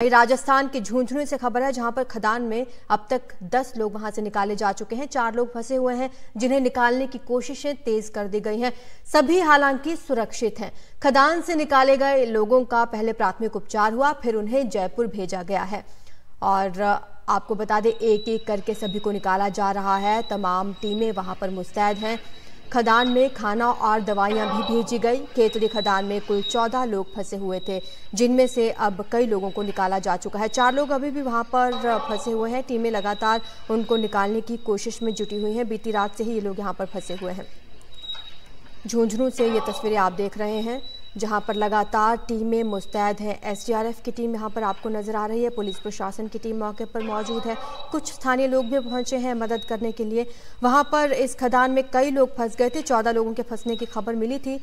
राजस्थान के झुंझुनू से खबर है, जहां पर खदान में अब तक 10 लोग वहां से निकाले जा चुके हैं। 4 लोग फंसे हुए हैं, जिन्हें निकालने की कोशिशें तेज कर दी गई हैं। सभी हालांकि सुरक्षित हैं। खदान से निकाले गए लोगों का पहले प्राथमिक उपचार हुआ, फिर उन्हें जयपुर भेजा गया है। और आपको बता दें, एक एक करके सभी को निकाला जा रहा है। तमाम टीमें वहां पर मुस्तैद हैं। खदान में खाना और दवाइयां भी भेजी गई। केतड़ी खदान में कुल 14 लोग फंसे हुए थे, जिनमें से अब कई लोगों को निकाला जा चुका है। 4 लोग अभी भी वहां पर फंसे हुए हैं। टीमें लगातार उनको निकालने की कोशिश में जुटी हुई हैं। बीती रात से ही ये लोग यहां पर फंसे हुए हैं। झुंझुनू से ये तस्वीरें आप देख रहे हैं, जहां पर लगातार टीमें मुस्तैद हैं। एसडीआरएफ की टीम यहां पर आपको नजर आ रही है। पुलिस प्रशासन की टीम मौके पर मौजूद है। कुछ स्थानीय लोग भी पहुंचे हैं मदद करने के लिए। वहां पर इस खदान में कई लोग फंस गए थे। 14 लोगों के फंसने की खबर मिली थी,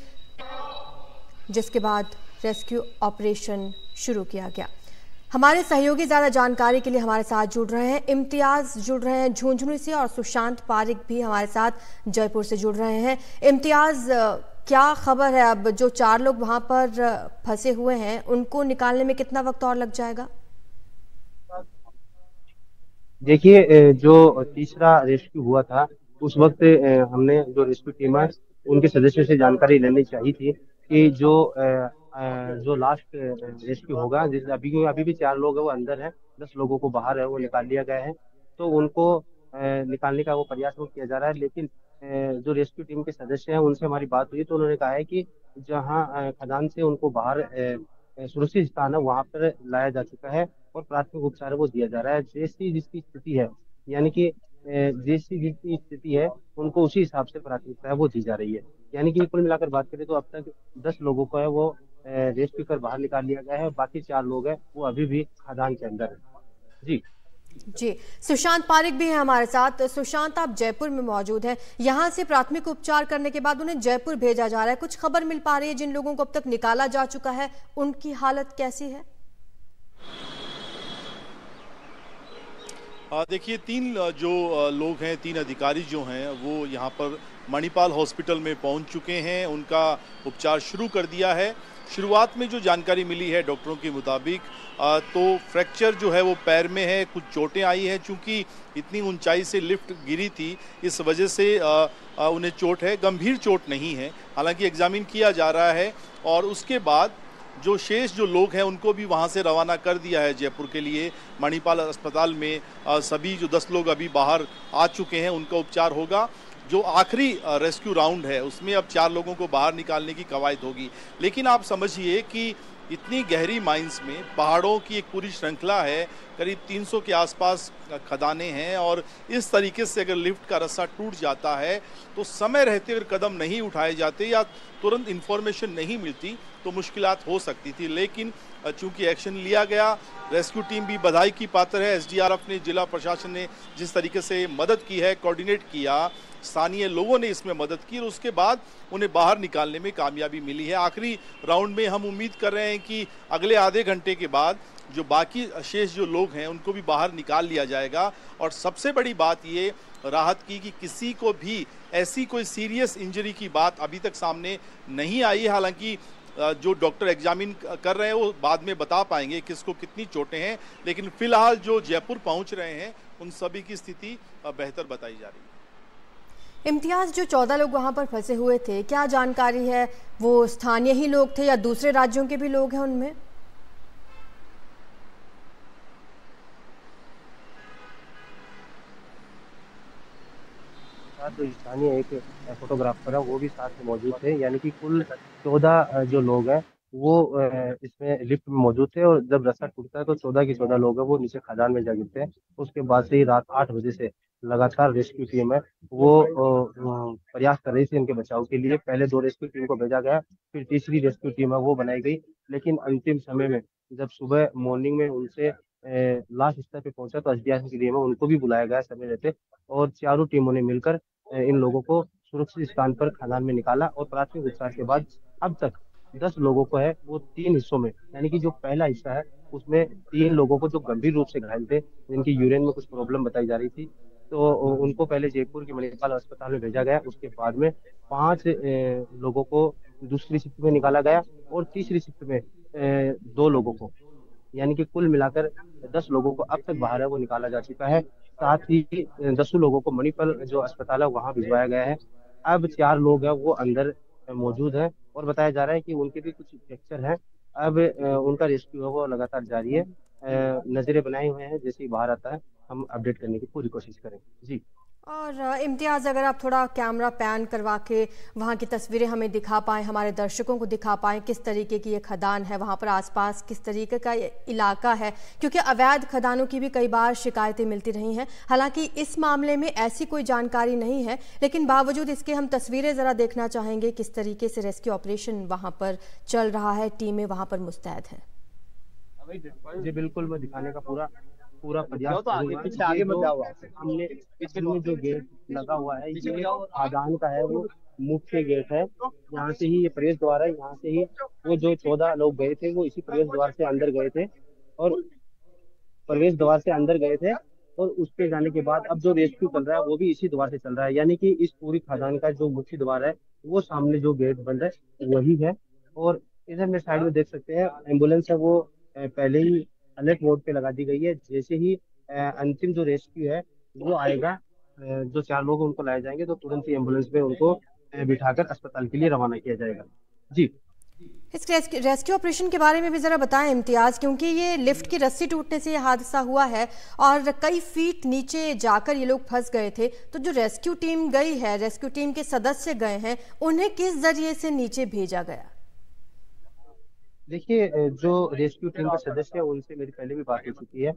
जिसके बाद रेस्क्यू ऑपरेशन शुरू किया गया। हमारे सहयोगी ज्यादा जानकारी के लिए हमारे साथ जुड़ रहे हैं। इम्तियाज जुड़ रहे हैं झुंझुनू से, और सुशांत पारिक भी हमारे साथ जयपुर से जुड़ रहे हैं। इम्तियाज, क्या खबर है? अब जो 4 लोग वहां पर फंसे हुए हैं, उनको निकालने में कितना वक्त और लग जाएगा? देखिए, जो तीसरा रेस्क्यू हुआ था उस वक्त हमने जो रेस्क्यू टीम है उनके सदस्यों से जानकारी लेनी चाहिए थी कि जो लास्ट रेस्क्यू होगा, जिस अभी अभी भी 4 लोग हैं वो अंदर है, 10 लोगों को बाहर है वो निकाल लिया गया है। तो उनको निकालने का वो प्रयास वो किया जा रहा है। लेकिन जो रेस्क्यू टीम के सदस्य हैं उनसे हमारी बात हुई तो उन्होंने कहा है कि जहाँ खदान से उनको बाहर सुरक्षित स्थान है वहां पर लाया जा चुका है और प्राथमिक उपचार वो दिया जा रहा है। जैसी जिसकी स्थिति है, यानी कि जैसी जिसकी स्थिति है उनको उसी हिसाब से प्राथमिकता है वो दी जा रही है। यानी कि कुल मिलाकर बात करें तो अब तक 10 लोगों को है वो रेस्क्यू कर बाहर निकाल लिया गया है। बाकी 4 लोग हैं वो अभी भी खदान के अंदर है। जी जी, सुशांत पारिक भी है हमारे साथ। सुशांत, आप जयपुर में मौजूद हैं। यहां से प्राथमिक उपचार करने के बाद उन्हें जयपुर भेजा जा रहा है। कुछ खबर मिल पा रही है जिन लोगों को अब तक निकाला जा चुका है, उनकी हालत कैसी है? देखिए, 3 जो लोग हैं, 3 अधिकारी जो हैं वो यहाँ पर मणिपाल हॉस्पिटल में पहुँच चुके हैं। उनका उपचार शुरू कर दिया है। शुरुआत में जो जानकारी मिली है डॉक्टरों के मुताबिक, तो फ्रैक्चर जो है वो पैर में है, कुछ चोटें आई हैं। चूँकि इतनी ऊंचाई से लिफ्ट गिरी थी, इस वजह से उन्हें चोट है। गंभीर चोट नहीं है, हालांकि एग्जामिन किया जा रहा है। और उसके बाद जो शेष जो लोग हैं उनको भी वहां से रवाना कर दिया है जयपुर के लिए। मणिपाल अस्पताल में सभी जो 10 लोग अभी बाहर आ चुके हैं उनका उपचार होगा। जो आखिरी रेस्क्यू राउंड है उसमें अब 4 लोगों को बाहर निकालने की कवायद होगी। लेकिन आप समझिए कि इतनी गहरी माइंस में पहाड़ों की एक पूरी श्रृंखला है, करीब 300 के आसपास खदानें हैं, और इस तरीके से अगर लिफ्ट का रस्सा टूट जाता है तो समय रहते अगर कदम नहीं उठाए जाते या तुरंत इन्फॉर्मेशन नहीं मिलती तो मुश्किलात हो सकती थी। लेकिन चूंकि एक्शन लिया गया, रेस्क्यू टीम भी बधाई की पात्र है। एसडीआरएफ ने, जिला प्रशासन ने जिस तरीके से मदद की है, कोऑर्डिनेट किया, स्थानीय लोगों ने इसमें मदद की और उसके बाद उन्हें बाहर निकालने में कामयाबी मिली है। आखिरी राउंड में हम उम्मीद कर रहे हैं कि अगले आधे घंटे के बाद जो बाकी शेष जो लोग हैं उनको भी बाहर निकाल लिया जाएगा। और सबसे बड़ी बात ये राहत की कि किसी को भी ऐसी कोई सीरियस इंजरी की बात अभी तक सामने नहीं आई है। हालांकि जो डॉक्टर एग्जामिन कर रहे हैं वो बाद में बता पाएंगे किसको कितनी चोटें हैं, लेकिन फिलहाल जो जयपुर पहुंच रहे हैं उन सभी की स्थिति बेहतर बताई जा रही है। इम्तियाज, जो 14 लोग वहां पर फंसे हुए थे, क्या जानकारी है? वो स्थानीय ही लोग थे या दूसरे राज्यों के भी लोग हैं उनमें? जो स्थानीय एक फोटोग्राफर है वो भी साथ में मौजूद थे। यानी कि कुल 14 जो लोग हैं वो इसमें लिफ्ट में मौजूद थे, और जब रास्ता टूटता है तो 14 के 14 लोग हैं वो नीचे खदान में जा गिरते हैं। उसके बाद से ही रात 8 बजे से लगातार रेस्क्यू टीम है वो प्रयास कर रही थी इनके बचाव के लिए। पहले 2 रेस्क्यू टीम को भेजा गया, फिर तीसरी रेस्क्यू टीम है वो बनाई गई। लेकिन अंतिम समय में जब सुबह मॉर्निंग में उनसे लास्ट स्तर पे पहुंचा तो एसडीआरएफ की टीम है उनको भी बुलाया गया समय रहते, और चारों टीमों ने मिलकर इन लोगों को सुरक्षित स्थान पर खदान में निकाला। और प्राथमिक उपचार के बाद अब तक 10 लोगों को है वो 3 हिस्सों में, यानी कि जो पहला हिस्सा है उसमें 3 लोगों को जो गंभीर रूप से घायल थे, जिनकी यूरिन में कुछ प्रॉब्लम बताई जा रही थी, तो उनको पहले जयपुर के मणिपाल अस्पताल में भेजा गया। उसके बाद में 5 लोगों को दूसरी शिफ्ट में निकाला गया, और तीसरी शिफ्ट में 2 लोगों को यानी कि कुल मिलाकर 10 लोगों को अब तक बाहर है वो निकाला जा चुका है। साथ ही 10 लोगों को मणिपाल जो अस्पताल है वहाँ भिजवाया गया है। अब 4 लोग हैं वो अंदर मौजूद है और बताया जा रहा है कि उनके भी कुछ फ्रैक्चर है। अब उनका रेस्क्यू है वो लगातार जारी है। नजरें बनाए हुए हैं, जैसे ही बाहर आता है हम अपडेट करने की पूरी कोशिश करेंगे जी। और इम्तियाज़, अगर आप थोड़ा कैमरा पैन करवा के वहाँ की तस्वीरें हमें दिखा पाएँ, हमारे दर्शकों को दिखा पाएँ किस तरीके की ये खदान है, वहाँ पर आसपास किस तरीके का ये इलाका है, क्योंकि अवैध खदानों की भी कई बार शिकायतें मिलती रही हैं। हालांकि इस मामले में ऐसी कोई जानकारी नहीं है, लेकिन बावजूद इसके हम तस्वीरें ज़रा देखना चाहेंगे किस तरीके से रेस्क्यू ऑपरेशन वहाँ पर चल रहा है, टीमें वहाँ पर मुस्तैद हैं। जी बिल्कुल, मैं दिखाने का पूरा प्रयास करूंगा। आगे मत जाओ, हमने इसमें जो गेट लगा हुआ है ये खदान का है, वो मुख्य गेट है। यहाँ से ही ये प्रवेश द्वार है। यहाँ से ही वो जो 14 लोग गए थे वो इसी प्रवेश द्वार से अंदर गए थे और उसके जाने के बाद अब जो रेस्क्यू चल रहा है वो भी इसी द्वार से चल रहा है। यानी कि इस पूरी खदान का जो मुख्य द्वार है वो सामने जो गेट बंद है वही है। और इधर में साइड में देख सकते हैं एम्बुलेंस है वो पहले ही अलर्ट मोड पे लगा दी गई है। जैसे ही अंतिम जो रेस्क्यू है वो आएगा, जो 4 लोग उनको लाए जाएंगे तो तुरंत ही एम्बुलेंस में उनको बिठाकर अस्पताल के लिए रवाना किया जाएगा जी। इस रेस्क्यू ऑपरेशन के बारे में भी जरा बताएं इम्तियाज, क्योंकि ये लिफ्ट की रस्सी टूटने से ये हादसा हुआ है और कई फीट नीचे जाकर ये लोग फंस गए थे। तो जो रेस्क्यू टीम गई है, रेस्क्यू टीम के सदस्य गए हैं, उन्हें किस जरिए से नीचे भेजा गया? देखिए, जो रेस्क्यू टीम के सदस्य हैं उनसे मेरी पहले भी बात हो चुकी है।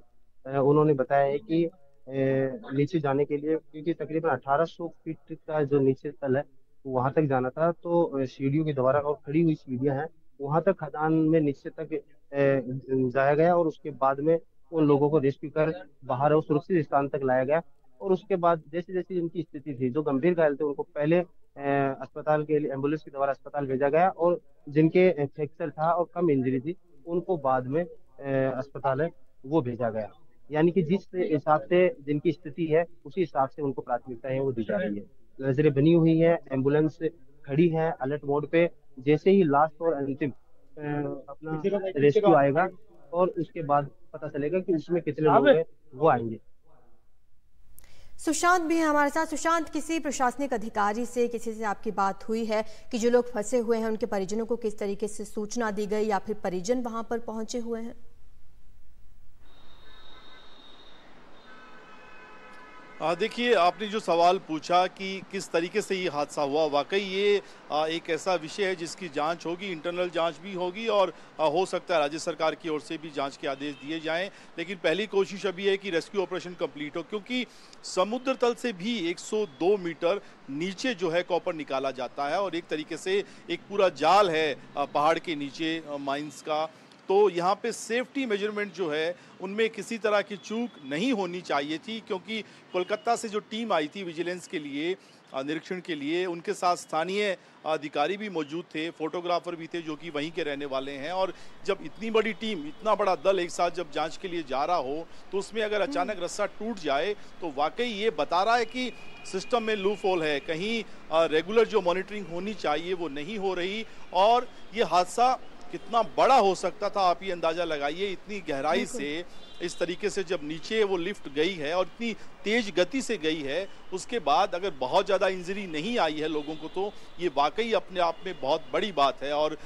उन्होंने बताया है कि नीचे जाने के लिए, क्योंकि तकरीबन 1800 फीट का जो नीचे तल है वहां तक जाना था, तो सीढ़ियों के द्वारा और खड़ी हुई सीढ़ियां हैं वहां तक खदान में नीचे तक जाया गया और उसके बाद में उन लोगों को रेस्क्यू कर बाहर और सुरक्षित स्थान तक लाया गया। और उसके बाद जैसे जैसे जिनकी स्थिति थी, जो गंभीर घायल थे उनको पहले अस्पताल के लिए एम्बुलेंस के द्वारा अस्पताल भेजा गया और जिनके फ्रैक्चर था और कम इंजरी थी उनको बाद में अस्पताल है वो भेजा गया। यानी कि जिस हिसाब से जिनकी स्थिति है उसी हिसाब से उनको प्राथमिकता है वो दी जा रही है। नजरें बनी हुई है, एम्बुलेंस खड़ी है अलर्ट मोड पे। जैसे ही लास्ट और अंतिम अपना रेस्क्यू आएगा और उसके बाद पता चलेगा कि उसमें कितने लोग हैं वो आएंगे। सुशांत भी है हमारे साथ। सुशांत, किसी प्रशासनिक अधिकारी से, किसी से आपकी बात हुई है कि जो लोग फंसे हुए हैं उनके परिजनों को किस तरीके से सूचना दी गई या फिर परिजन वहां पर पहुंचे हुए हैं? देखिए, आपने जो सवाल पूछा कि किस तरीके से ये हादसा हुआ, वाकई ये एक ऐसा विषय है जिसकी जांच होगी, इंटरनल जांच भी होगी और हो सकता है राज्य सरकार की ओर से भी जांच के आदेश दिए जाएं। लेकिन पहली कोशिश अभी है कि रेस्क्यू ऑपरेशन कंप्लीट हो, क्योंकि समुद्र तल से भी 102 मीटर नीचे जो है कॉपर निकाला जाता है और एक तरीके से एक पूरा जाल है पहाड़ के नीचे माइंस का। तो यहाँ पे सेफ्टी मेजरमेंट जो है उनमें किसी तरह की चूक नहीं होनी चाहिए थी, क्योंकि कोलकाता से जो टीम आई थी विजिलेंस के लिए निरीक्षण के लिए, उनके साथ स्थानीय अधिकारी भी मौजूद थे, फोटोग्राफर भी थे जो कि वहीं के रहने वाले हैं। और जब इतनी बड़ी टीम, इतना बड़ा दल एक साथ जब जांच के लिए जा रहा हो तो उसमें अगर अचानक रस्सा टूट जाए तो वाकई ये बता रहा है कि सिस्टम में लूप होल है, कहीं रेगुलर जो मॉनिटरिंग होनी चाहिए वो नहीं हो रही। और ये हादसा कितना बड़ा हो सकता था आप ये अंदाजा लगाइए, इतनी गहराई से इस तरीके से जब नीचे वो लिफ्ट गई है और इतनी तेज गति से गई है, उसके बाद अगर बहुत ज़्यादा इंजरी नहीं आई है लोगों को तो ये वाकई अपने आप में बहुत बड़ी बात है। और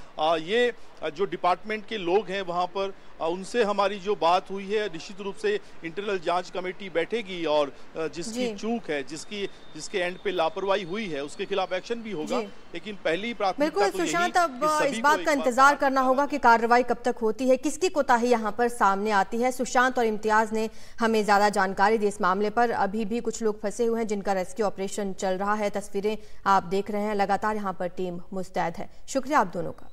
ये जो डिपार्टमेंट के लोग हैं वहाँ पर उनसे हमारी जो बात हुई है, निश्चित रूप से इंटरनल जांच कमेटी बैठेगी और जिसकी चूक है, जिसके एंड पे लापरवाही हुई है उसके खिलाफ एक्शन भी होगा। लेकिन पहली प्राथमिकता बिल्कुल सुशांत, अब इस बात का इंतजार करना होगा कि कार्रवाई कब तक होती है, किसकी कोताही यहाँ पर सामने आती है। सुशांत और इम्तियाज ने हमें ज्यादा जानकारी दी इस मामले पर। अभी भी कुछ लोग फंसे हुए हैं जिनका रेस्क्यू ऑपरेशन चल रहा है। तस्वीरें आप देख रहे हैं, लगातार यहाँ पर टीम मुस्तैद है। शुक्रिया आप दोनों का।